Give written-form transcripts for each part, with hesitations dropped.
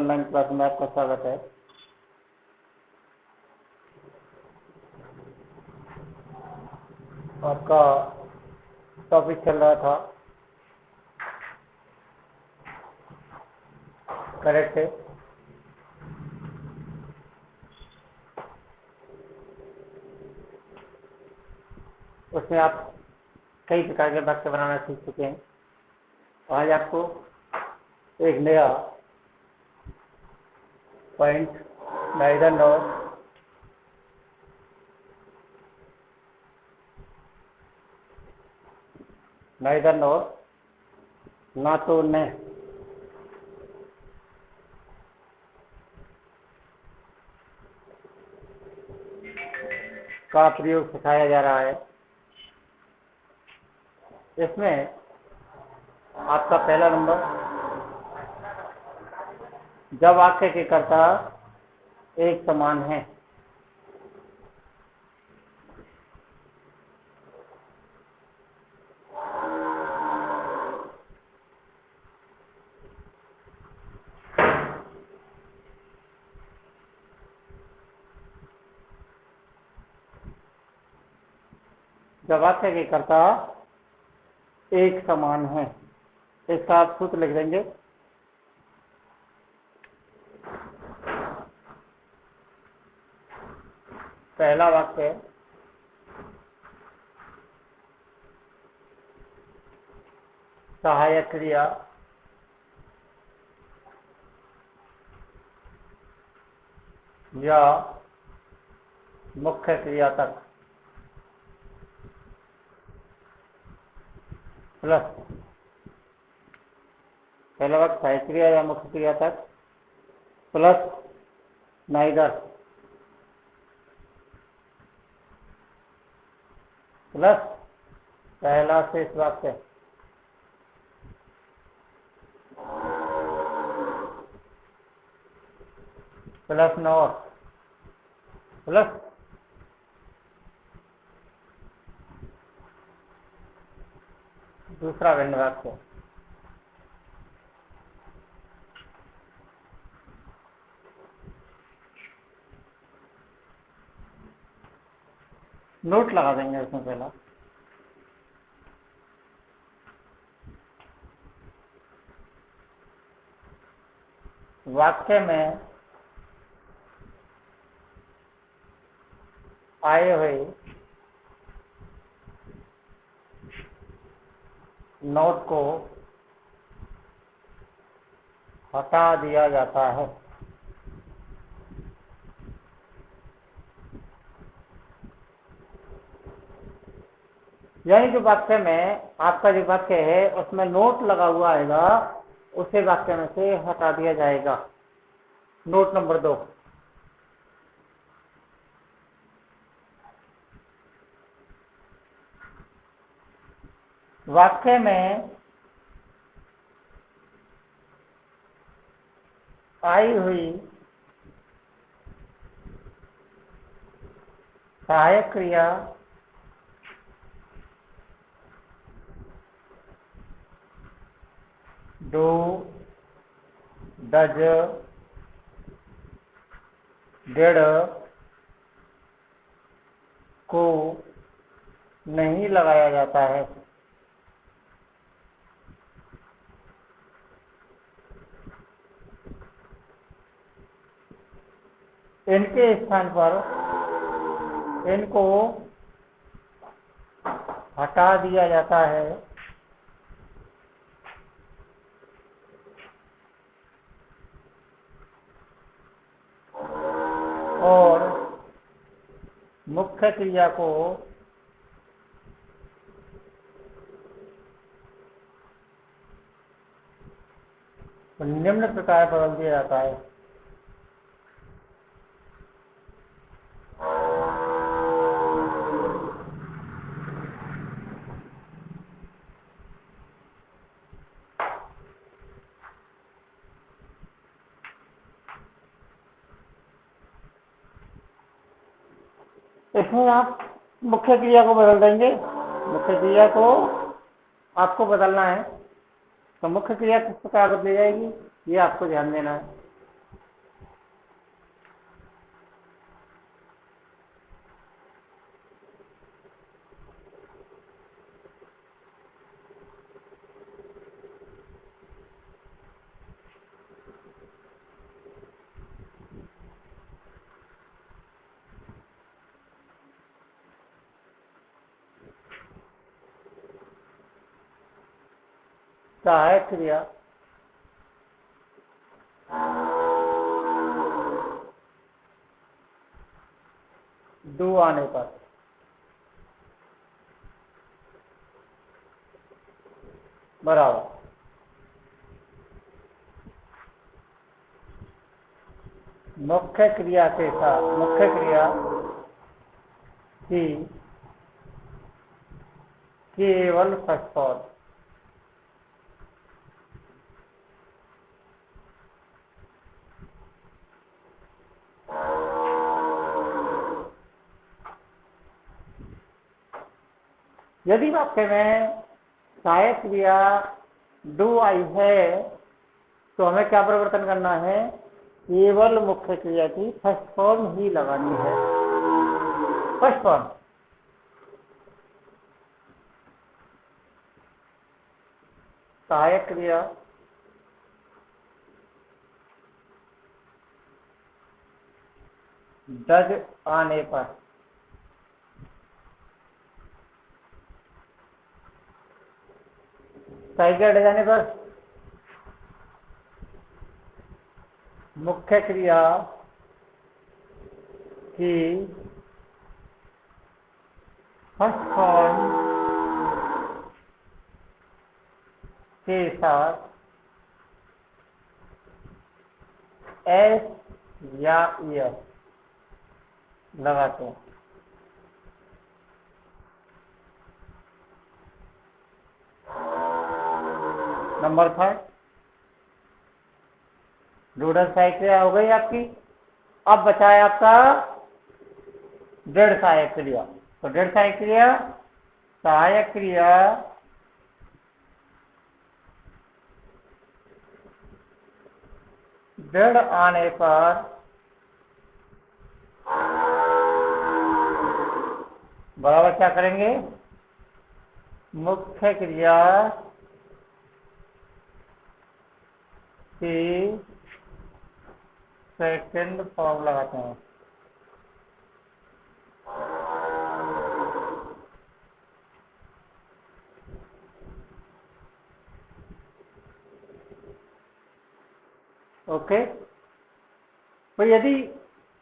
Online class में आपका स्वागत है। आपका टॉपिक चल रहा था करेक्ट है। उसमें आप कई प्रकार के वाक्य बनाना सीख चुके हैं। आज आपको एक नया पॉइंट नाइदर नॉर ना तो न का प्रयोग सिखाया जा रहा है। इसमें आपका पहला नंबर, जब वाक्य के कर्ता एक समान है। जब वाक्य के कर्ता एक समान है, इसका आप सूत्र लिख देंगे। पहला वाक्य सहायक क्रिया या मुख्य क्रिया तक प्लस, पहला वाक्य सहायक क्रिया या मुख्य क्रिया तक प्लस नाइदर प्लस पहला शेष वाक्य प्लस नॉर प्लस दूसरा भिन्न वाक्य। नोट लगा देंगे उसमें पहला। वाक्य में आए हुए नोट को हटा दिया जाता है। यानी जो वाक्य में आपका जो वाक्य है उसमें नोट लगा हुआ आएगा, उसे वाक्य में से हटा दिया जाएगा। नोट नंबर 2, वाक्य में आई हुई सहायक क्रिया डू, डज, डिड को नहीं लगाया जाता है। इनके स्थान पर इनको हटा दिया जाता है और मुख्य क्रिया को निम्न प्रकार बदल दिया जाता है। इसमें आप मुख्य क्रिया को बदल देंगे। मुख्य क्रिया को आपको बदलना है, तो मुख्य क्रिया किस प्रकार बदली जाएगी ये आपको ध्यान देना है। सहायक क्रिया डू आने पर बराबर मुख्य क्रिया के साथ मुख्य क्रिया की केवल फर्स्ट फॉर्म यदि वाक्य में सहायक क्रिया डू आई है तो हमें क्या परिवर्तन करना है, केवल मुख्य क्रिया की फर्स्ट फॉर्म ही लगानी है। फर्स्ट फॉर्म सहायक क्रिया डज आने पर सहायक क्रिया डज आने पर मुख्य क्रिया की फर्स्ट फॉर्म के साथ एस या एस लगाते हैं। नंबर 5 डूडल सहायक क्रिया हो गई आपकी। अब बचा है आपका दृढ़ सहायक क्रिया। तो दृढ़ सहायक क्रिया दृढ़ आने पर बराबर क्या करेंगे, मुख्य क्रिया की सेकंड फॉर्म लगाते हैं। ओके, तो यदि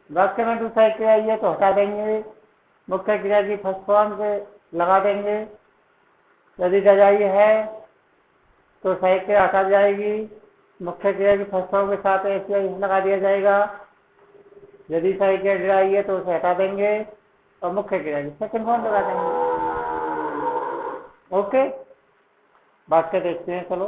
वाक्य में दूसरा क्रिया आई है तो हटा देंगे, मुख्य क्रिया की फर्स्ट फॉर्म से लगा देंगे। यदि जजाई है तो सहायक क्रिया हटा जाएगी, मुख्य क्रिया की फर्स्ट फॉर्म के साथ ऐसे लगा दिया जाएगा। यदि सहायक क्रिया जजाई है तो उसे हटा देंगे और मुख्य क्रिया की सेकंड फॉर्म लगा देंगे। ओके, वाक्य देखते हैं। चलो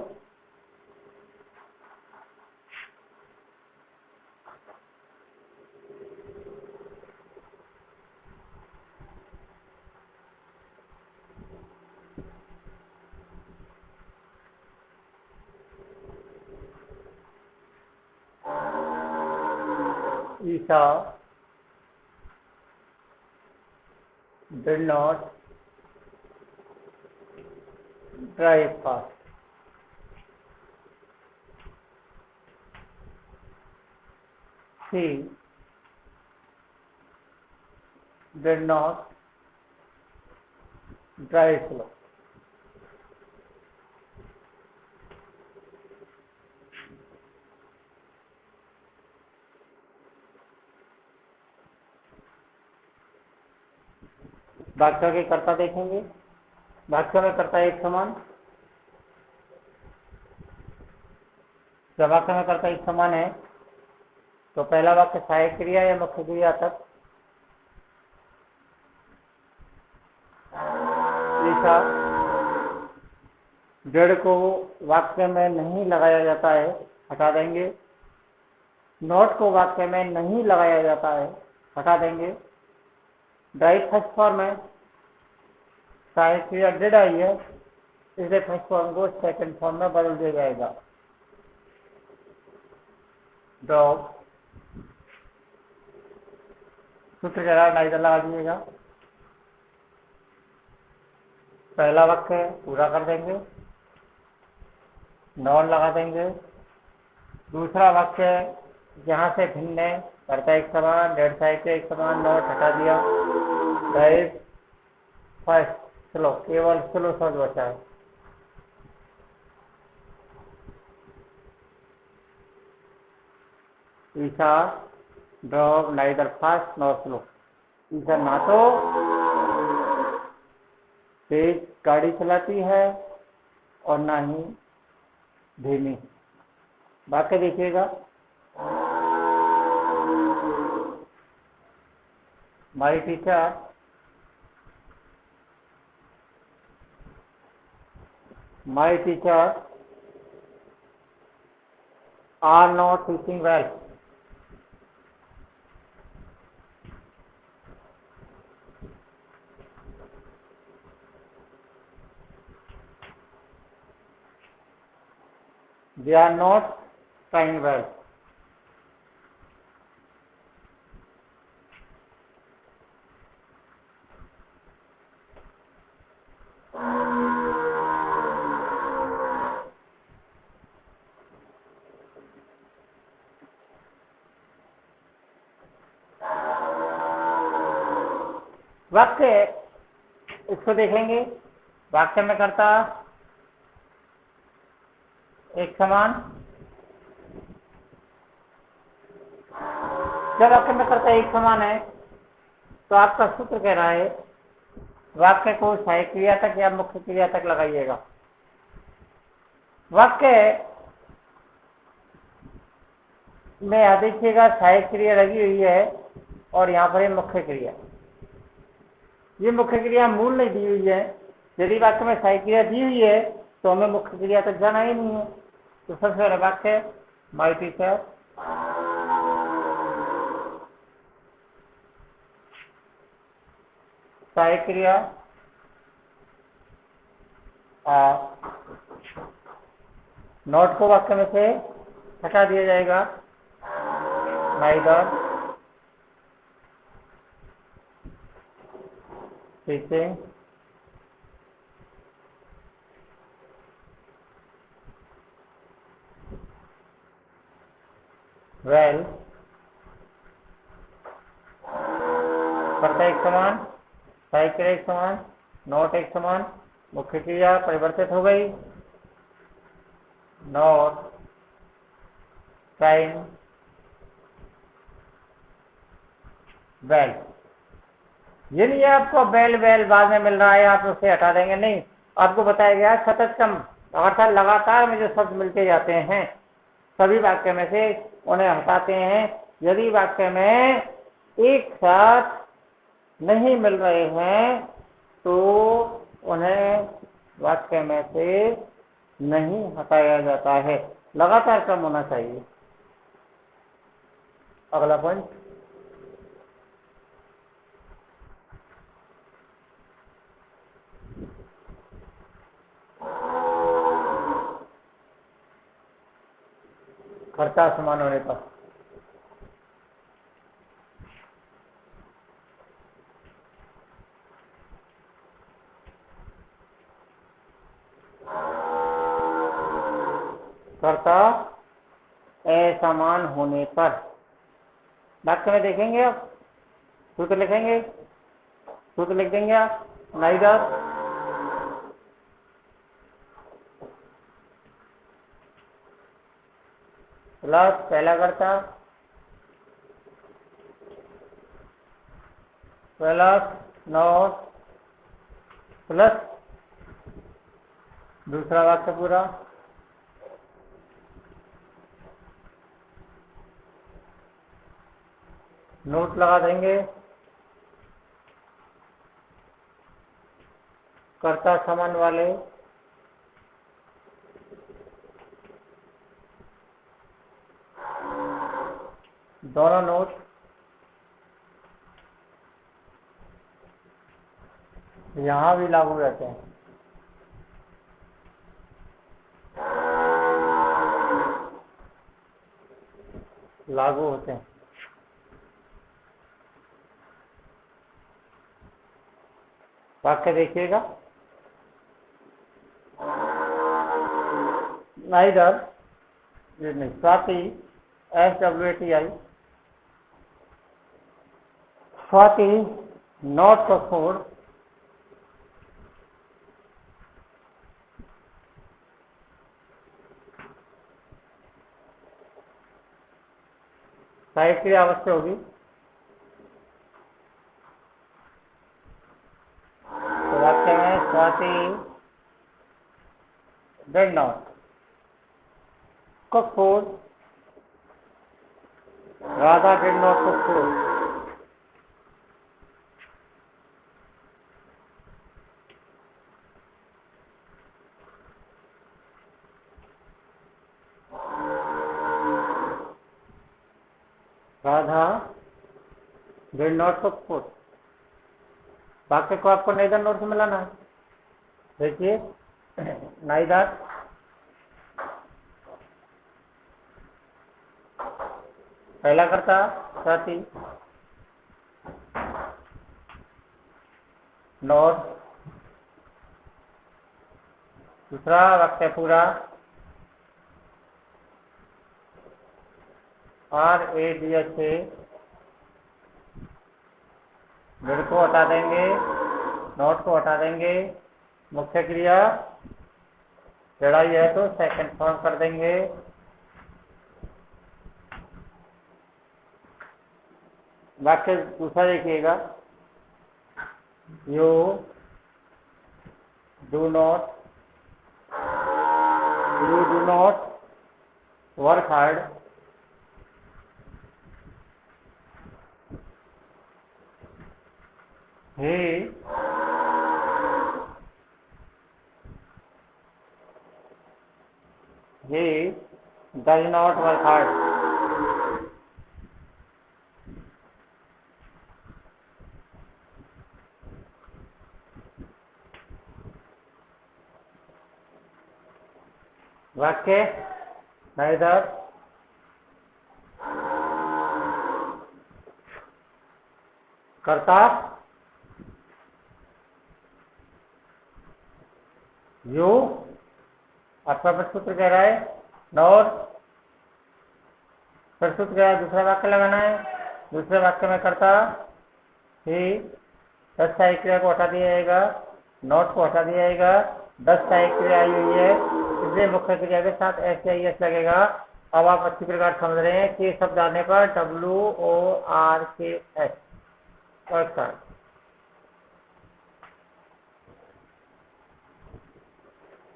ईसा did not drive fast. She did not drive slow. वाक्य के कर्ता देखेंगे। वाक्य में कर्ता एक समान, जब वाक्य में कर्ता एक समान है तो पहला वाक्य सहायक क्रिया या मुख्य क्रिया तक ईसा जड़ को वाक्य में नहीं लगाया जाता है, हटा देंगे। नोट को वाक्य में नहीं लगाया जाता है, हटा देंगे। ड्राइव फर्स्ट फॉर्म है, सहायक क्रिया डिड आई है, इसलिए फर्स्ट फॉर्म को सेकंड फॉर्म में बदल दिया जाएगा। डॉग सूत्र के आधार नाइजर लगा दीजिएगा। पहला वाक्य पूरा कर देंगे, नॉन लगा देंगे। दूसरा वाक्य जहाँ से भिन्न है, कर्ता एक समान, डेढ़ सहायक एक समान, नॉट हटा दिया। ड्राइव फर्स्ट स्लो, केवल स्लो शब्द बचा है। Isha drove neither fast nor slow. Isha ना तो तेज गाड़ी चलाती है और ना ही धीमी। वाक्य देखिएगा, my teacher are not teaching well. They are not trying well. वाक्य इसको देखेंगे, वाक्य में करता एक समान। जब वाक्य में करता एक समान है तो आपका सूत्र कह रहा है वाक्य को सहायक क्रिया तक या मुख्य क्रिया तक लगाइएगा। वाक्य में यहां देखिएगा सहायक क्रिया लगी हुई है और यहाँ पर मुख्य क्रिया। ये मुख्य क्रिया मूल नहीं दी हुई है। यदि वाक्य में सहायक क्रिया दी हुई है तो हमें मुख्य क्रिया तक जाना ही नहीं है। तो सबसे पहले वाक्य माय टीचर सहायक क्रिया नॉट को वाक्य में से हटा दिया जाएगा। Neither teaching well. कर्ता एक समान, सहायक क्रिया एक समान, नॉट एक समान, मुख्य क्रिया परिवर्तित हो गई। Not trying well. ये नहीं है आपको बेल बेल बाद में मिल रहा है आप उसे हटा देंगे, नहीं। आपको बताया गया सतत क्रम अर्थात लगातार में जो शब्द मिलते जाते हैं सभी वाक्य में से उन्हें हटाते हैं। यदि वाक्य में एक साथ नहीं मिल रहे हैं तो उन्हें वाक्य में से नहीं हटाया जाता है। लगातार क्रम होना चाहिए। अगला पॉइंट, कर्ता समान होने पर। कर्ता असमान होने पर वाक्य में देखेंगे आप, सूत्र लिखेंगे, सूत्र लिख देंगे आप। नाइदर प्लस पहला कर्ता प्लस नॉट प्लस दूसरा वाक्य पूरा नोट लगा देंगे। कर्ता समान वाले दोनों नोट यहां भी लागू रहते हैं। लागू होते हैं। वाक्य देखिएगा, नाइदर ये नहीं, Swati SWATI Swati not perform सहायक क्रिया अवश्य होगी। तो वाक्य में Swati did not cook food, Radha did not cook food. Radha did not cook food. वाक्य को आपको नेदर नोट से मिलाना है। देखिए नाइदर पहला करता स्वाति, नॉट दूसरा वाक्य पूरा RADH से डिड को हटा देंगे, नॉट को हटा देंगे, मुख्य क्रिया लड़ाई है तो सेकंड फॉर्म कर देंगे। वाक्य दूसरा देखिएगा, you do not work hard, he does not work hard। वाक्य neither कर्ता यू अर्थापद सूत्र कह रहा है, नॉर फिर सूत्र कह रहा है, दूसरा वाक्य लगाना है। दूसरे वाक्य में कर्ता ही 10 सहायक क्रिया को हटा दिया जाएगा, नॉट को हटा दिया जाएगा, 10 सहायक क्रिया आई हुई है, इसलिए मुख्य क्रिया के साथ SIS लगेगा। अब आप अच्छी प्रकार समझ रहे हैं कि शब्द आने पर WORKS और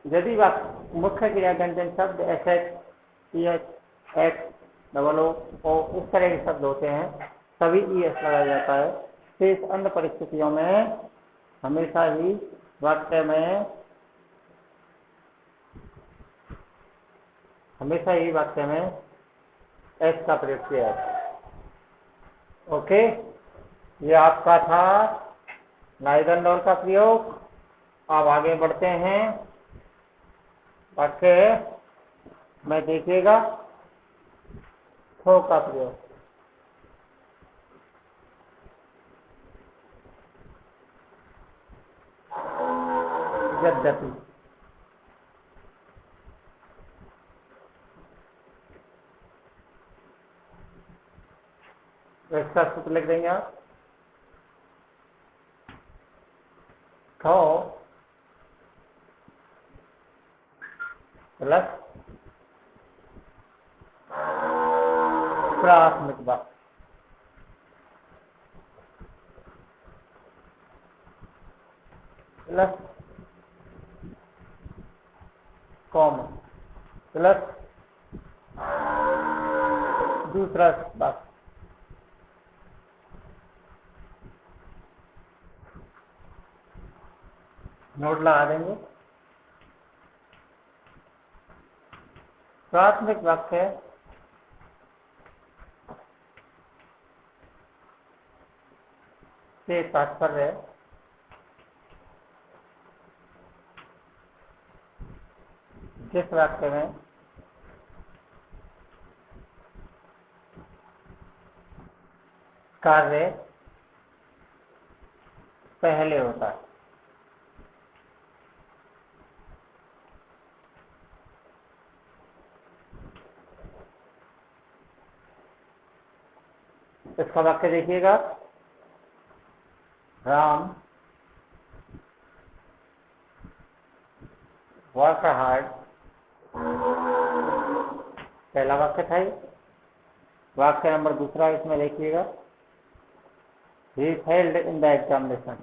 यदि मुख्य क्रिया व्यंजन शब्द SH EH X OO इस तरह के शब्द होते हैं तभी ES लगाया जाता है। शेष अन्य परिस्थितियों में हमेशा ही वाक्य में S का प्रयोग किया जाता है। ओके, ये आपका था नाइदर नॉर का प्रयोग। अब आगे बढ़ते हैं वाक्य में, देखिएगा थो का प्रयोग। यद्यपि इसका सूत्र लिख देंगे आप, थो प्लस प्राथमिक वाक्य प्लस कॉमन प्लस दूसरा वाक्य। नोट लगा देंगे। प्राथमिक वाक्य से तात्पर्य जिस वाक्य में कार्य पहले होता है। इसका वाक्य देखिएगा, राम वर्क हार्ड, पहला वाक्य था। वाक्य नंबर दूसरा इसमें देखिएगा, he failed in the examination.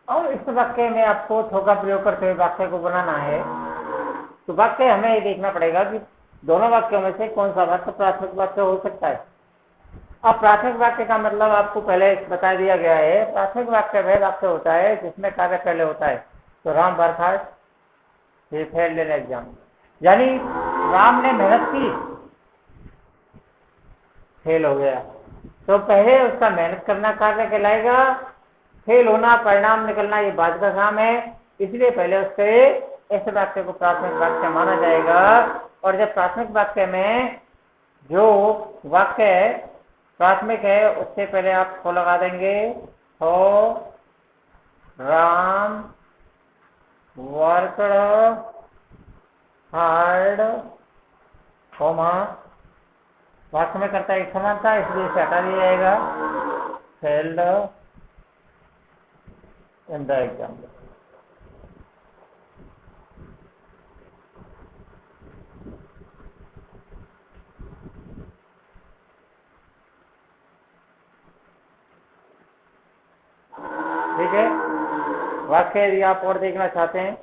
और इस वाक्य में आपको थोका प्रयोग करते हुए वाक्य को बनाना है। तो वाक्य हमें ये देखना पड़ेगा कि दोनों वाक्यों में से कौन सा वाक्य प्राथमिक वाक्य हो सकता है। अब प्राथमिक वाक्य का मतलब आपको पहले बता दिया गया है। प्राथमिक वाक्य वह वाक्य होता है जिसमें कार्य पहले होता है। तो Ram work hard, he failed in exam, यानी राम ने मेहनत की, फेल हो गया। तो पहले उसका मेहनत करना कार्य कहलाएगा, फेल होना परिणाम निकलना ये बाद का काम है। इसलिए पहले उसके ऐसे वाक्य को प्राथमिक वाक्य माना जाएगा। और जब प्राथमिक वाक्य में जो वाक्य प्राथमिक है उससे पहले आप को लगा देंगे, हो राम वर्कड हार्ड, कोमा वाक्य में करता एक समानता, इसलिए इसे हटा दिया जाएगा, फेल्ड इन द एग्जाम। ठीक है, वाक्य यदि आप और देखना चाहते हैं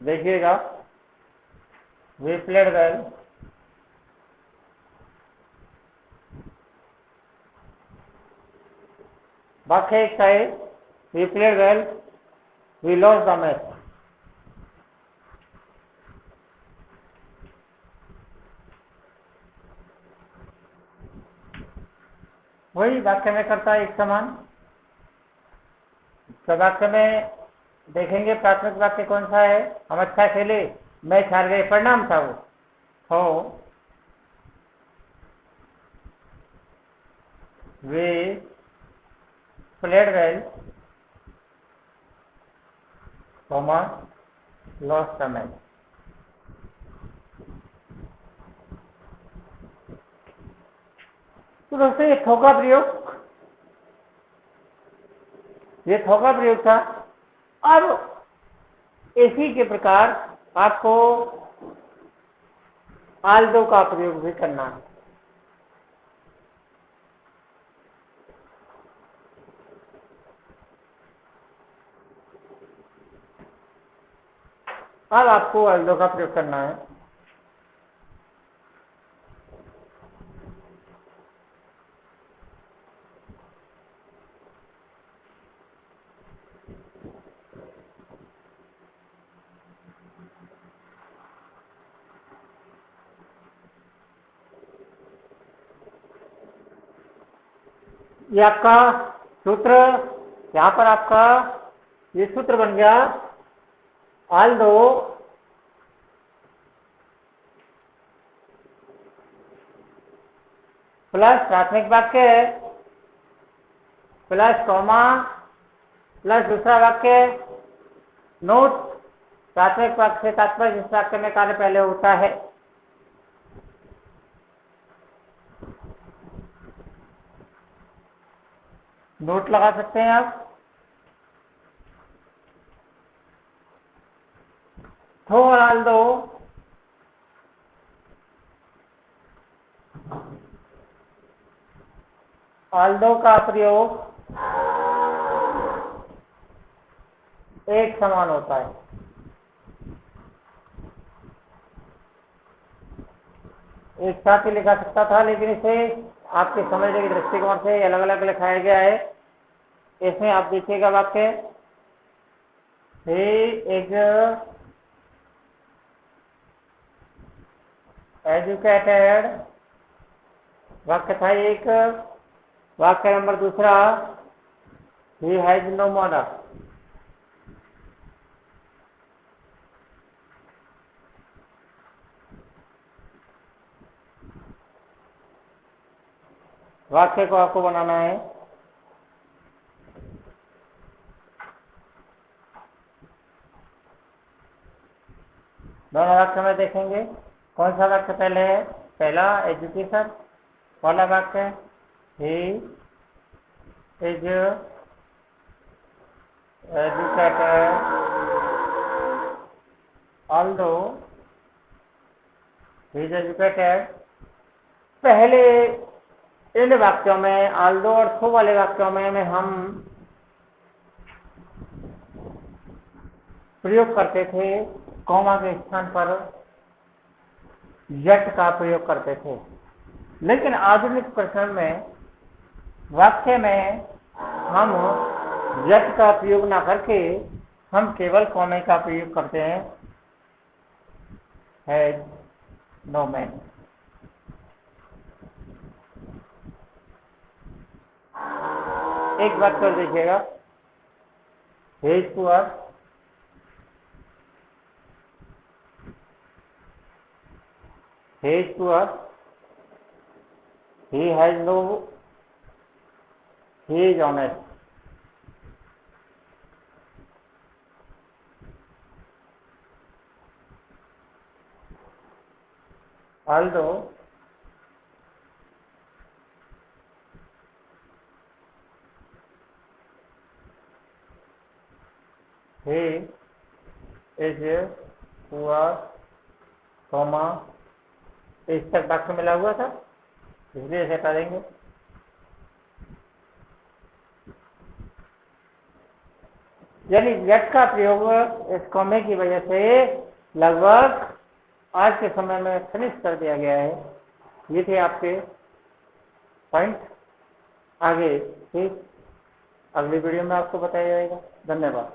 देखिएगा, वी प्लेड वेल, वाक्य एक है, we played well, we lost the match. वही वाक्य में करता है एक समान। तो वाक्य में देखेंगे प्राथमिक वाक्य कौन सा है, हम अच्छा खेले, मैच हार गए, परिणाम था वो, हो वे played well, comma lost the match. तो दोस्तों ये थोका प्रयोग, ये थोका प्रयोग था। अब इसी के प्रकार आपको आल्दो का प्रयोग भी करना है। अब आपको आल्दो का प्रयोग करना है। ये आपका सूत्र, यहां पर आपका ये सूत्र बन गया, आल्दो प्लस प्राथमिक वाक्य प्लस कॉमा प्लस दूसरा वाक्य, नोट प्राथमिक वाक्य से तात्पर्य जिस वाक्य में कार्य पहले होता है। नोट लगा सकते हैं आप। थो और आल्दो आल्दो का प्रयोग एक समान होता है। एक साथ ही लिखा सकता था, लेकिन इसे आपके समझने के दृष्टिकोण से अलग अलग लिखाया गया है। इसमें आप देखिएगा वाक्य, ही इज एजुकेटेड, वाक्य था एक। वाक्य नंबर दूसरा, ही हैज नो मॉडल। वाक्य को आपको बनाना है। दोनों वाक्य में देखेंगे, कौन सा वाक्य पहले है? पहला एजुकेशन, पहला वाक्य he is educated although he is educated. पहले इन वाक्यों में ऑल्दो और सो वाले वाक्यों में हम प्रयोग करते थे कॉमा के स्थान पर यट का प्रयोग करते थे, लेकिन आधुनिक प्रकरण में वाक्य में हम यट का प्रयोग ना करके हम केवल कॉमे का प्रयोग करते हैं, हैज नो मैन। एक बात कर देखिएगा, hedge poor, he is poor, he has no, he is honest। although he is poor, comma इस तक वाक्य मिला हुआ था, इसलिए इसे हटा देंगे। यानी यट का प्रयोग इस कॉमे की वजह से लगभग आज के समय में फिनिश कर दिया गया है। ये थे आपके पॉइंट, आगे ठीक अगली वीडियो में आपको बताया जाएगा। धन्यवाद।